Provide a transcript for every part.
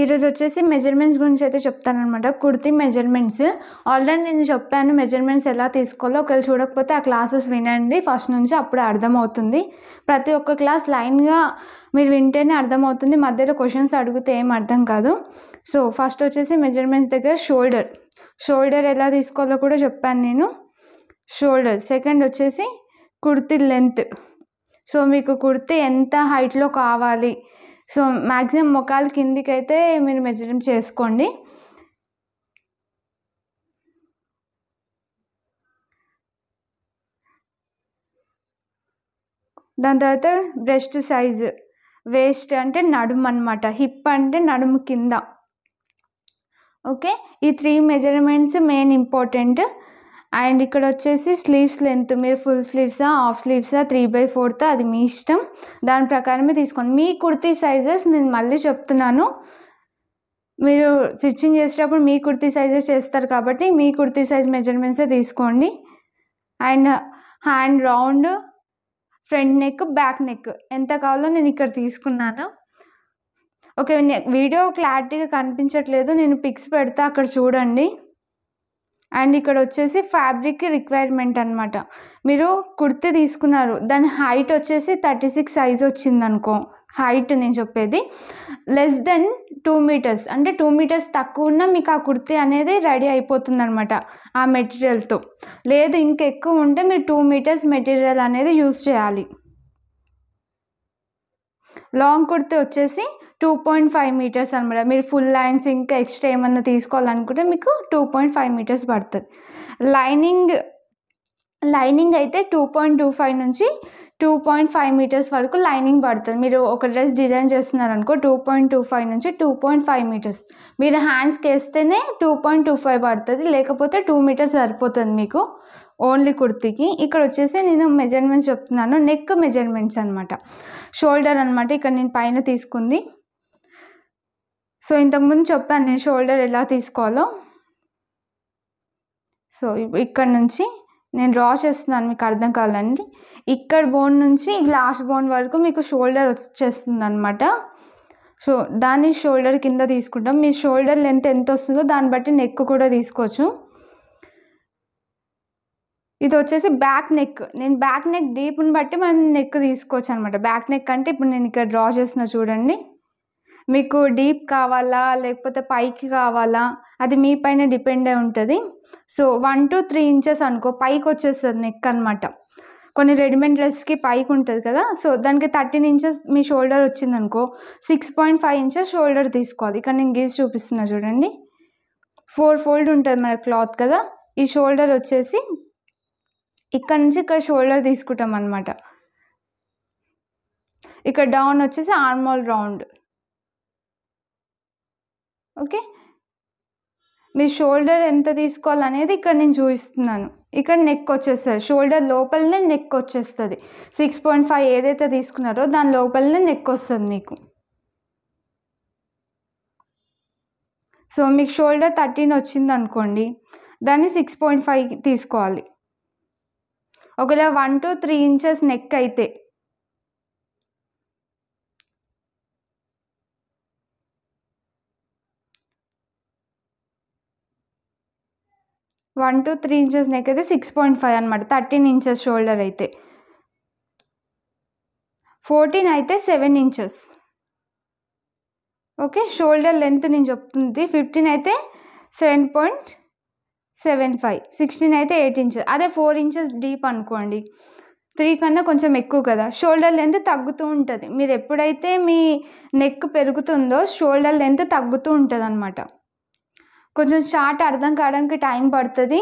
ఈరోజు వచ్చేసి మెజర్మెంట్స్ గురించి అయితే చెప్తానన్నమాట. కుర్తీ మెజర్మెంట్స్ ఆల్రెడీ నేను చెప్పాను మెజర్మెంట్స్ ఎలా తీసుకోవాలో. ఒకవేళ చూడకపోతే ఆ క్లాసెస్ వినండి ఫస్ట్ నుంచి, అప్పుడే అర్థమవుతుంది. ప్రతి ఒక్క క్లాస్ లైన్గా మీరు వింటేనే అర్థమవుతుంది. మధ్యలో క్వశ్చన్స్ అడిగితే ఏం అర్థం కాదు. సో ఫస్ట్ వచ్చేసి మెజర్మెంట్స్ దగ్గర షోల్డర్ ఎలా తీసుకోవాలో కూడా చెప్పాను నేను. షోల్డర్. సెకండ్ వచ్చేసి కుర్తీ లెంత్. సో మీకు కుర్తీ ఎంత హైట్లో కావాలి, సో మ్యాక్సిమం మొకాలు కిందికి అయితే మీరు మెజరింగ్ చేసుకోండి. దాని తర్వాత బ్రెస్ట్ సైజు, వేస్ట్ అంటే నడుము అనమాట, హిప్ అంటే నడుము కింద. ఓకే, ఈ 3 మెజర్మెంట్స్ మెయిన్ ఇంపార్టెంట్. అండ్ ఇక్కడ వచ్చేసి స్లీవ్స్ లెంత్, మీరు ఫుల్ స్లీవ్సా, హాఫ్ స్లీవ్సా, 3/4 అది మీ ఇష్టం, దాని ప్రకారమే తీసుకోండి. మీ కుర్తీ సైజెస్ నేను మళ్ళీ చెప్తున్నాను, మీరు స్టిచ్చింగ్ చేసేటప్పుడు మీ కుర్తీ సైజెస్ చేస్తారు కాబట్టి మీ కుర్తీ సైజ్ మెజర్మెంట్సే తీసుకోండి. And hand round, front neck, back neck ఎంత కావాలో నేను ఇక్కడ తీసుకున్నాను. ఓకే, వీడియో క్లారిటీగా కనిపించట్లేదు, నేను పిక్స్ పెడతా అక్కడ చూడండి. అండ్ ఇక్కడ వచ్చేసి ఫ్యాబ్రిక్ రిక్వైర్మెంట్ అనమాట. మీరు కుర్తీ తీసుకున్నారు, దాని హైట్ వచ్చేసి 36 సైజ్ వచ్చిందనుకో, హైట్ నేను చెప్పేది లెస్ దెన్ 2 మీటర్స్, అంటే 2 మీటర్స్ తక్కువ ఉన్నా మీకు ఆ కుర్తీ అనేది రెడీ అయిపోతుంది అనమాట ఆ మెటీరియల్తో. లేదు ఇంకెక్కువ ఉంటే మీరు 2 మీటర్స్ మెటీరియల్ అనేది యూజ్ చేయాలి. లాంగ్ కుర్తీ వచ్చేసి 2.5 మీటర్స్ అనమాట. మీరు ఫుల్ లైన్స్ ఇంకా ఎక్స్ట్రా ఏమన్నా తీసుకోవాలనుకుంటే మీకు 2.5 మీటర్స్ పడుతుంది. లైనింగ్ అయితే 2.25 నుంచి 2.5 మీటర్స్ వరకు లైనింగ్ పడుతుంది. మీరు ఒక డ్రెస్ డిజైన్ చేస్తున్నారనుకో 2.25 నుంచి 2.5 మీటర్స్. మీరు హ్యాండ్స్కి వేస్తేనే 2.25 పడుతుంది, లేకపోతే 2 మీటర్స్ సరిపోతుంది మీకు ఓన్లీ కుర్తీకి. ఇక్కడ వచ్చేసి నేను మెజర్మెంట్స్ చెప్తున్నాను, నెక్ మెజర్మెంట్స్ అనమాట. షోల్డర్ అనమాట ఇక్కడ నేను పైన తీసుకుంది. సో ఇంతకుముందు చెప్పాను నేను షోల్డర్ ఎలా తీసుకోవాలో. సో ఇక్కడ నుంచి నేను డ్రా చేస్తున్నాను మీకు అర్థం కావాలండి. ఇక్కడ బోన్ నుంచి లాస్ట్ బోన్ వరకు మీకు షోల్డర్ వచ్చేస్తుంది అనమాట. సో దాన్ని షోల్డర్ కింద తీసుకుంటాం. మీ షోల్డర్ లెంత్ ఎంత వస్తుందో దాన్ని బట్టి నెక్ కూడా తీసుకోవచ్చు. ఇది వచ్చేసి బ్యాక్ నెక్. నేను బ్యాక్ నెక్ డీప్ని బట్టి మనం నెక్ తీసుకోవచ్చు అనమాట. బ్యాక్ నెక్ అంటే ఇప్పుడు నేను ఇక్కడ డ్రా చేస్తున్నా చూడండి, మీకు డీప్ కావాలా లేకపోతే పైకి కావాలా అది మీ పైన డిపెండ్ అయి ఉంటుంది. సో 1 to 3 ఇంచెస్ అనుకో పైకి వచ్చేస్తుంది నెక్ అనమాట. కొన్ని రెడీమేడ్ డ్రెస్కి పైకి ఉంటుంది కదా, సో దానికి 13 ఇంచెస్ మీ షోల్డర్ వచ్చిందనుకో 6.5 ఇంచెస్ షోల్డర్ తీసుకోవాలి. ఇక్కడ నేను గీసి చూపిస్తున్నా చూడండి, 4 ఫోల్డ్ ఉంటుంది మన క్లాత్ కదా. ఈ షోల్డర్ వచ్చేసి ఇక్కడ నుంచి ఇక్కడ షోల్డర్ తీసుకుంటాం అనమాట. ఇక్కడ డౌన్ వచ్చేసి ఆర్మోల్ రౌండ్. ఓకే, మీ షోల్డర్ ఎంత తీసుకోవాలనేది ఇక్కడ నేను చూపిస్తున్నాను. ఇక్కడ నెక్ వచ్చేస్తుంది, షోల్డర్ లోపలనే నెక్ వచ్చేస్తుంది. 6.5 ఏదైతే తీసుకున్నారో దాని లోపలనే నెక్ వస్తుంది మీకు. సో మీకు షోల్డర్ 13 వచ్చింది అనుకోండి, దాన్ని 6.5 తీసుకోవాలి. ఒకవేళ 1 to 3 ఇంచెస్ నెక్ అయితే 1 to 3 ఇంచెస్ నెక్ అయితే 6.5 అనమాట. 13 ఇంచెస్ షోల్డర్ అయితే, 14 అయితే 7 ఇంచెస్. ఓకే, షోల్డర్ లెంత్ నేను చెప్తుంది. 15 అయితే 7.75, 16 అయితే 8 ఇంచెస్. అదే 4 ఇంచెస్ డీప్ అనుకోండి, 3 కన్నా కొంచెం ఎక్కువ కదా, షోల్డర్ లెంత్ తగ్గుతూ ఉంటుంది. మీరు ఎప్పుడైతే మీ నెక్ పెరుగుతుందో షోల్డర్ లెంత్ తగ్గుతూ ఉంటుంది అనమాట. కొంచెం చార్ట్ అర్థం కావడానికి టైం పడుతుంది,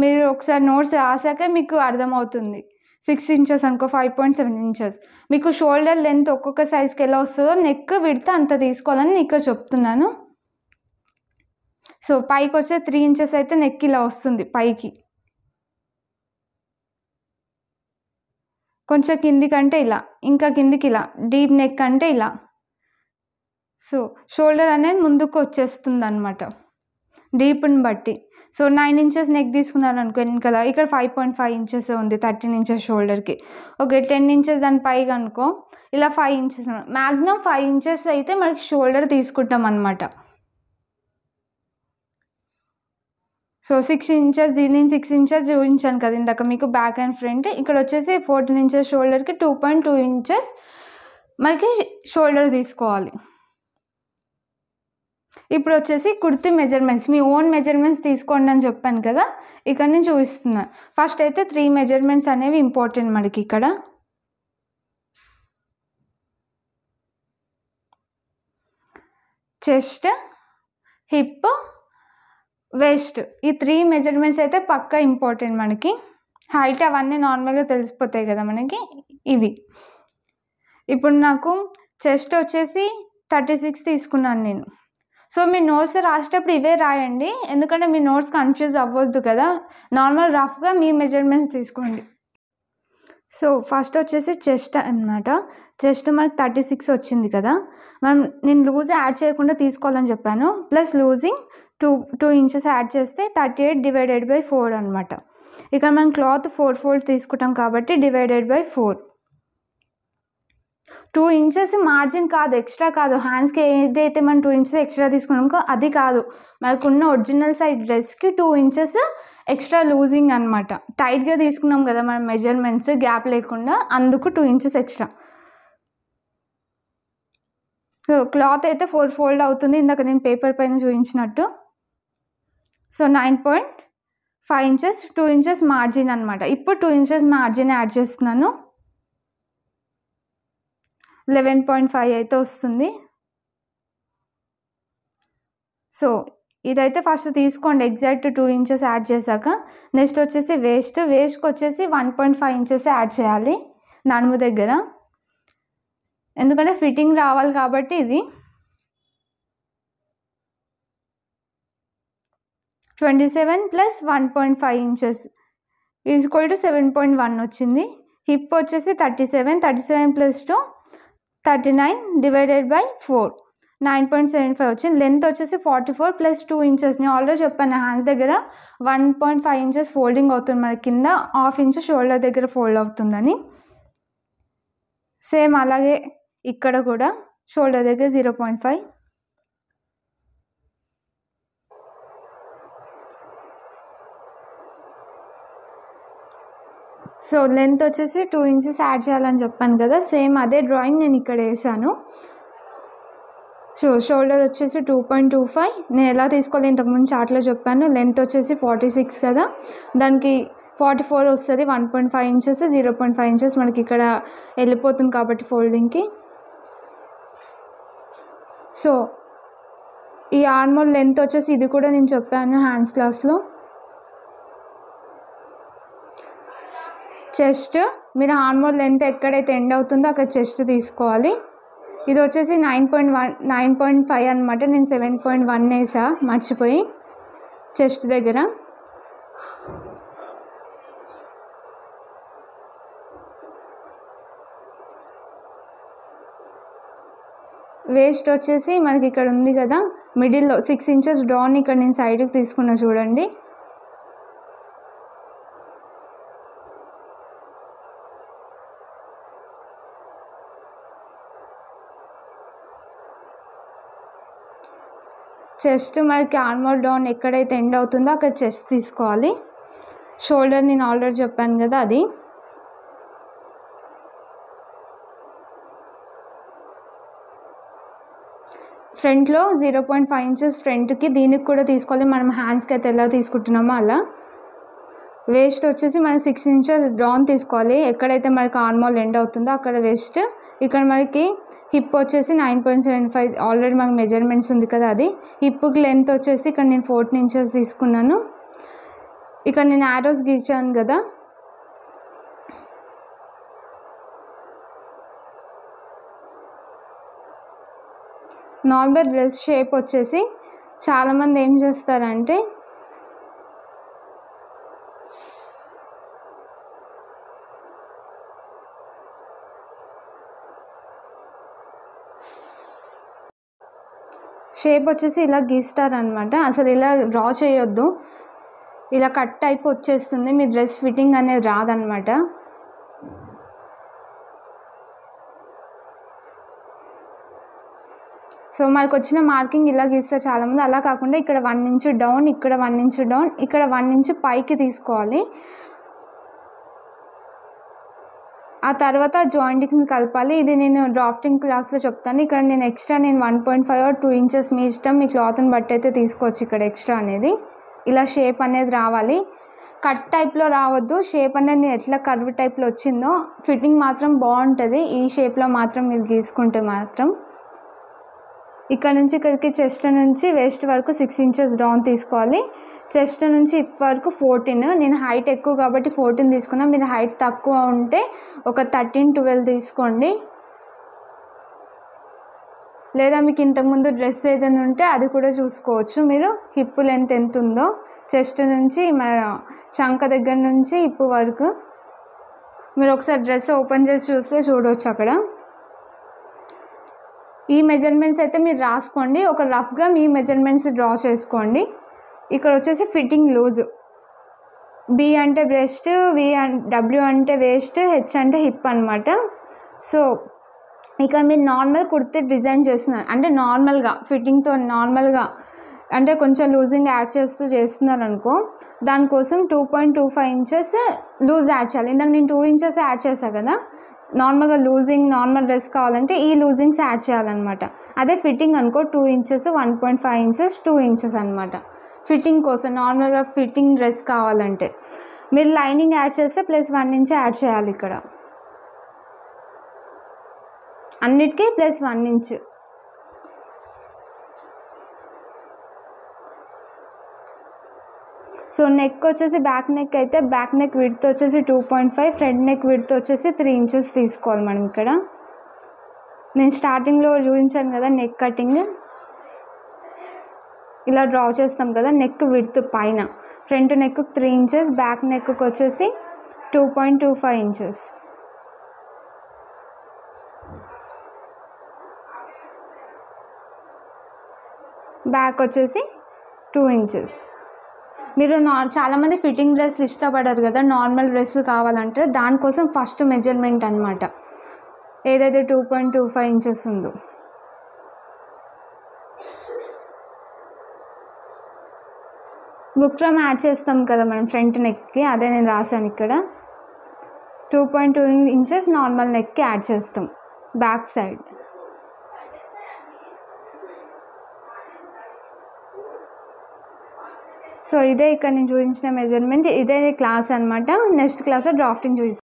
మీరు ఒకసారి నోట్స్ రాసాక మీకు అర్థమవుతుంది. 6 ఇంచెస్ అనుకో 5.7 ఇంచెస్. మీకు షోల్డర్ లెంత్ ఒక్కొక్క సైజ్కి ఎలా వస్తుందో నెక్ విడ్త్ అంత తీసుకోవాలని నేను ఇక్కడ చెప్తున్నాను. సో పైకి వచ్చే 3 ఇంచెస్ అయితే నెక్ ఇలా వస్తుంది పైకి, కొంచెం కిందికి అంటే ఇలా, ఇంకా కిందికి ఇలా, డీప్ నెక్ అంటే ఇలా. సో షోల్డర్ అనేది ముందుకు వచ్చేస్తుంది అనమాట. డీప్ని బట్టి. సో 9 ఇంచెస్ నెక్ తీసుకున్నారు అనుకో వెనకాల, ఇక్కడ 5.5 ఇంచెస్ ఉంది 13 ఇంచెస్ షోల్డర్కి. ఓకే 10 ఇంచెస్ దాని పైగా అనుకో, ఇలా 5 ఇంచెస్, మ్యాక్సిమం 5 ఇంచెస్ అయితే మనకి షోల్డర్ తీసుకుంటాం అనమాట. సో 6 ఇంచెస్, నేను 6 ఇంచెస్ చూపించాను కదా ఇందాక మీకు బ్యాక్ అండ్ ఫ్రంట్. ఇక్కడ వచ్చేసి 14 ఇంచెస్ షోల్డర్కి 2.2 ఇంచెస్ మనకి షోల్డర్ తీసుకోవాలి. ఇప్పుడు వచ్చేసి కుర్తీ మెజర్మెంట్స్, మీ ఓన్ మెజర్మెంట్స్ తీసుకోండి అని చెప్పాను కదా, ఇక్కడ నేను చూపిస్తున్నాను. ఫస్ట్ అయితే 3 మెజర్మెంట్స్ అనేవి ఇంపార్టెంట్ మనకి ఇక్కడ. చెస్ట్, హిప్, వేస్ట్, ఈ 3 మెజర్మెంట్స్ అయితే పక్కా ఇంపార్టెంట్ మనకి. హైట్ అవన్నీ నార్మల్గా తెలిసిపోతాయి కదా మనకి ఇవి. ఇప్పుడు నాకు చెస్ట్ వచ్చేసి 36 తీసుకున్నాను నేను. సో మీ నోట్స్లో రాసేటప్పుడు ఇవే రాయండి, ఎందుకంటే మీ నోట్స్ కన్ఫ్యూజ్ అవ్వద్దు కదా. నార్మల్ రఫ్గా మీ మెజర్మెంట్స్ తీసుకోండి. సో ఫస్ట్ వచ్చేసి చెస్ట్ అన్నమాట. చెస్ట్ మనకి 36 వచ్చింది కదా, నేను లూజ్ యాడ్ చేయకుండా తీసుకోవాలని చెప్పాను. ప్లస్ లూజింగ్ 2 ఇంచెస్ యాడ్ చేస్తే 38 డివైడెడ్ బై 4 అనమాట. ఇక్కడ మనం క్లాత్ 4 ఫోల్డ్ తీసుకుంటాం కాబట్టి డివైడెడ్ బై 4. 2 ఇంచెస్ మార్జిన్ కాదు, ఎక్స్ట్రా కాదు. హ్యాండ్స్కి ఏదైతే మనం 2 ఇంచెస్ ఎక్స్ట్రా తీసుకున్నామో అది కాదు, మనకున్న ఒరిజినల్ సైడ్ డ్రెస్కి 2 ఇంచెస్ ఎక్స్ట్రా లూజింగ్ అనమాట. టైట్గా తీసుకున్నాం కదా మనం మెజర్మెంట్స్ గ్యాప్ లేకుండా, అందుకు 2 ఇంచెస్ ఎక్స్ట్రా. సో క్లాత్ అయితే 4 ఫోల్డ్ అవుతుంది, ఇందాక నేను పేపర్ పైన చూపించినట్టు. సో 9.5 ఇంచెస్, 2 ఇంచెస్ మార్జిన్ అనమాట. ఇప్పుడు 2 ఇంచెస్ మార్జిన్ యాడ్ చేస్తున్నాను, 11.5 అయితే వస్తుంది. సో ఇదైతే ఫస్ట్ తీసుకోండి ఎగ్జాక్ట్ 2 ఇంచెస్ యాడ్ చేశాక. నెక్స్ట్ వచ్చేసి వేస్ట్కి వచ్చేసి 1.5 ఇంచెస్ యాడ్ చేయాలి నడుము దగ్గర, ఎందుకంటే ఫిట్టింగ్ రావాలి కాబట్టి. ఇది 27 ప్లస్ 1.5 ఇంచెస్ ఈక్వల్ టు 7.1 వచ్చింది. హిప్ వచ్చేసి 37 ప్లస్ 2 39 డివైడెడ్ బై 4, 9.75 వచ్చింది. లెంత్ వచ్చేసి 44 ప్లస్ 2 ఇంచెస్. నేను ఆల్రెడీ చెప్పాను హ్యాండ్స్ దగ్గర 1.5 ఇంచెస్ ఫోల్డింగ్ అవుతుంది, మన కింద 1/2 ఇంచ్ షోల్డర్ దగ్గర ఫోల్డ్ అవుతుందని. సేమ్ అలాగే ఇక్కడ కూడా షోల్డర్ దగ్గర 0.5. సో లెంత్ వచ్చేసి 2 ఇంచెస్ యాడ్ చేయాలని చెప్పాను కదా, సేమ్ అదే డ్రాయింగ్ నేను ఇక్కడ వేసాను. సో షోల్డర్ వచ్చేసి 2.25, నేను ఎలా తీసుకోవాలి ఇంతకుముందు చార్ట్లో చెప్పాను. లెంత్ వచ్చేసి 46 కదా, దానికి 44 వస్తుంది. 1.5 ఇంచెస్ 0.5 ఇంచెస్ మనకి ఇక్కడ వెళ్ళిపోతుంది కాబట్టి ఫోల్డింగ్కి. సో ఈ ఆర్మోల్ లెంత్ వచ్చేసి ఇది కూడా నేను చెప్పాను హ్యాండ్స్ క్లాస్లో. చెస్ట్ మీరు ఆర్మోల్ లెంత్ ఎక్కడైతే ఎండ్ అవుతుందో అక్కడ చెస్ట్ తీసుకోవాలి. ఇది వచ్చేసి 9.5 అనమాట, నేను 7.1 వేసా మర్చిపోయి చెస్ట్ దగ్గర. వేస్ట్ వచ్చేసి మనకి ఇక్కడ ఉంది కదా మిడిల్లో 6 ఇంచెస్ డౌన్, ఇక్కడ నేను సైడ్కి తీసుకున్నా చూడండి. చెస్ట్ మనకి ఆర్మోల్ డౌన్ ఎక్కడైతే ఎండ్ అవుతుందో అక్కడ చెస్ట్ తీసుకోవాలి. షోల్డర్ నేను ఆల్రెడీ చెప్పాను కదా అది. ఫ్రంట్లో 0.5 ఇంచెస్ ఫ్రంట్కి, దీనికి కూడా తీసుకోవాలి. మనం హ్యాండ్స్కి అయితే ఎలా తీసుకుంటున్నామో అలా. వేస్ట్ వచ్చేసి మనం 6 ఇంచెస్ డౌన్ తీసుకోవాలి, ఎక్కడైతే మనకి ఆర్మోల్ ఎండ్ అవుతుందో అక్కడ వేస్ట్. ఇక్కడ మనకి హిప్ వచ్చేసి 9.75 ఆల్రెడీ మనకి మెజర్మెంట్స్ ఉంది కదా అది. హిప్కి లెంత్ వచ్చేసి ఇక్కడ నేను 14 ఇంచెస్ తీసుకున్నాను. ఇక్కడ నేను యారోస్ గీచాను కదా, నార్మల్ డ్రెస్ షేప్ వచ్చేసి చాలామంది ఏం చేస్తారంటే షేప్ వచ్చేసి ఇలా గీస్తారనమాట. అసలు ఇలా డ్రా చేయొద్దు, ఇలా కట్ టైప్ వచ్చేస్తుంది, మీ డ్రెస్ ఫిట్టింగ్ అనేది రాదనమాట. సో మనకు వచ్చిన మార్కింగ్ ఇలా గీస్తారు చాలామంది. అలా కాకుండా ఇక్కడ 1 ఇంచ్ డౌన్, ఇక్కడ 1 ఇంచ్ డౌన్, ఇక్కడ 1 ఇంచ్ పైకి తీసుకోవాలి. ఆ తర్వాత జాయింటింగ్ని కలపాలి. ఇది నేను డ్రాఫ్టింగ్ క్లాస్లో చెప్తాను. ఇక్కడ నేను ఎక్స్ట్రా 1.5 or 2 ఇంచెస్ మీ ఇష్టం, మీ క్లాత్ని బట్టి అయితే తీసుకోవచ్చు. ఇక్కడ ఎక్స్ట్రా అనేది ఇలా షేప్ అనేది రావాలి. కట్ టైప్లో రావద్దు. షేప్ అనేది ఎట్లా కర్వ్ టైప్లో వచ్చిందో ఫిట్టింగ్ మాత్రం బాగుంటుంది. ఈ షేప్లో మాత్రం మీరు గీసుకుంటే మాత్రం. ఇక్కడ నుంచి ఇక్కడికి చెస్ట్ నుంచి వేస్ట్ వరకు 6 ఇంచెస్ డౌన్ తీసుకోవాలి. చెస్ట్ నుంచి హిప్ వరకు 14. నేను హైట్ ఎక్కువ కాబట్టి 14 తీసుకున్నా. మీరు హైట్ తక్కువ ఉంటే ఒక 13-12 తీసుకోండి. లేదా మీకు ఇంతకుముందు డ్రెస్ ఏదైనా ఉంటే అది కూడా చూసుకోవచ్చు మీరు. హిప్ లెంత్ ఎంత ఉందో, చెస్ట్ నుంచి మన చంక దగ్గర నుంచి హిప్ వరకు మీరు ఒకసారి డ్రెస్ ఓపెన్ చేసి చూస్తే చూడవచ్చు. అక్కడ ఈ మెజర్మెంట్స్ అయితే మీరు రాసుకోండి. ఒక రఫ్గా మీ మెజర్మెంట్స్ డ్రా చేసుకోండి. ఇక్కడ వచ్చేసి ఫిట్టింగ్ లూజ్. బి అంటే బ్రెస్ట్, డబ్ల్యూ అంటే వేస్ట్, హెచ్ అంటే హిప్ అనమాట. సో ఇక్కడ మీరు నార్మల్ కుర్తీ డిజైన్ చేస్తున్నారు అంటే నార్మల్గా ఫిట్టింగ్తో నార్మల్గా అంటే కొంచెం లూజింగ్ యాడ్ చేస్తున్నారు అనుకో, దానికోసం 2.25 ఇంచెస్ లూజ్ యాడ్ చేయాలి. ఇందాక నేను 2 ఇంచెస్ యాడ్ చేశాను కదా. నార్మల్గా లూజింగ్ నార్మల్ డ్రెస్ కావాలంటే ఈ లూజింగ్స్ యాడ్ చేయాలన్నమాట. అదే ఫిట్టింగ్ అనుకో 2 ఇంచెస్, 1.5 ఇంచెస్, 2 ఇంచెస్ అనమాట. ఫిట్టింగ్ కోసం నార్మల్గా ఫిట్టింగ్ డ్రెస్ కావాలంటే మీరు లైనింగ్ యాడ్ చేస్తే +1 ఇంచ్ యాడ్ చేయాలి. ఇక్కడ అన్నిటికీ +1 ఇంచ్. సో నెక్ వచ్చేసి బ్యాక్ నెక్ అయితే బ్యాక్ నెక్ విడ్త్ వచ్చేసి 2.5, ఫ్రంట్ నెక్ విడ్త్ వచ్చేసి 3 ఇంచెస్ తీసుకోవాలి మనం. ఇక్కడ నేను స్టార్టింగ్లో చూపించాను కదా నెక్ కటింగ్, ఇలా డ్రా చేస్తాం కదా నెక్ విడ్త్ పైన. ఫ్రంట్ నెక్ 3 ఇంచెస్, బ్యాక్ నెక్కి వచ్చేసి 2.25 ఇంచెస్. బ్యాక్ వచ్చేసి 2 ఇంచెస్. మీరు చాలామంది ఫిట్టింగ్ డ్రెస్లు ఇష్టపడరు కదా, నార్మల్ డ్రెస్లు కావాలంటే దానికోసం ఫస్ట్ మెజర్మెంట్ అనమాట ఏదైతే 2.25 ఇంచెస్ ఉందో. బుక్రమ్ యాడ్ చేస్తాం కదా మనం ఫ్రంట్ నెక్కి, అదే నేను రాశాను ఇక్కడ. 2.2 ఇంచెస్ నార్మల్ నెక్కి యాడ్ చేస్తాం బ్యాక్ సైడ్. సో ఇదే ఇక్కడ నేను చూపించిన మెజర్మెంట్, ఇదే క్లాస్ అనమాట. నెక్స్ట్ క్లాస్లో డ్రాఫ్టింగ్ చూపిస్తాను.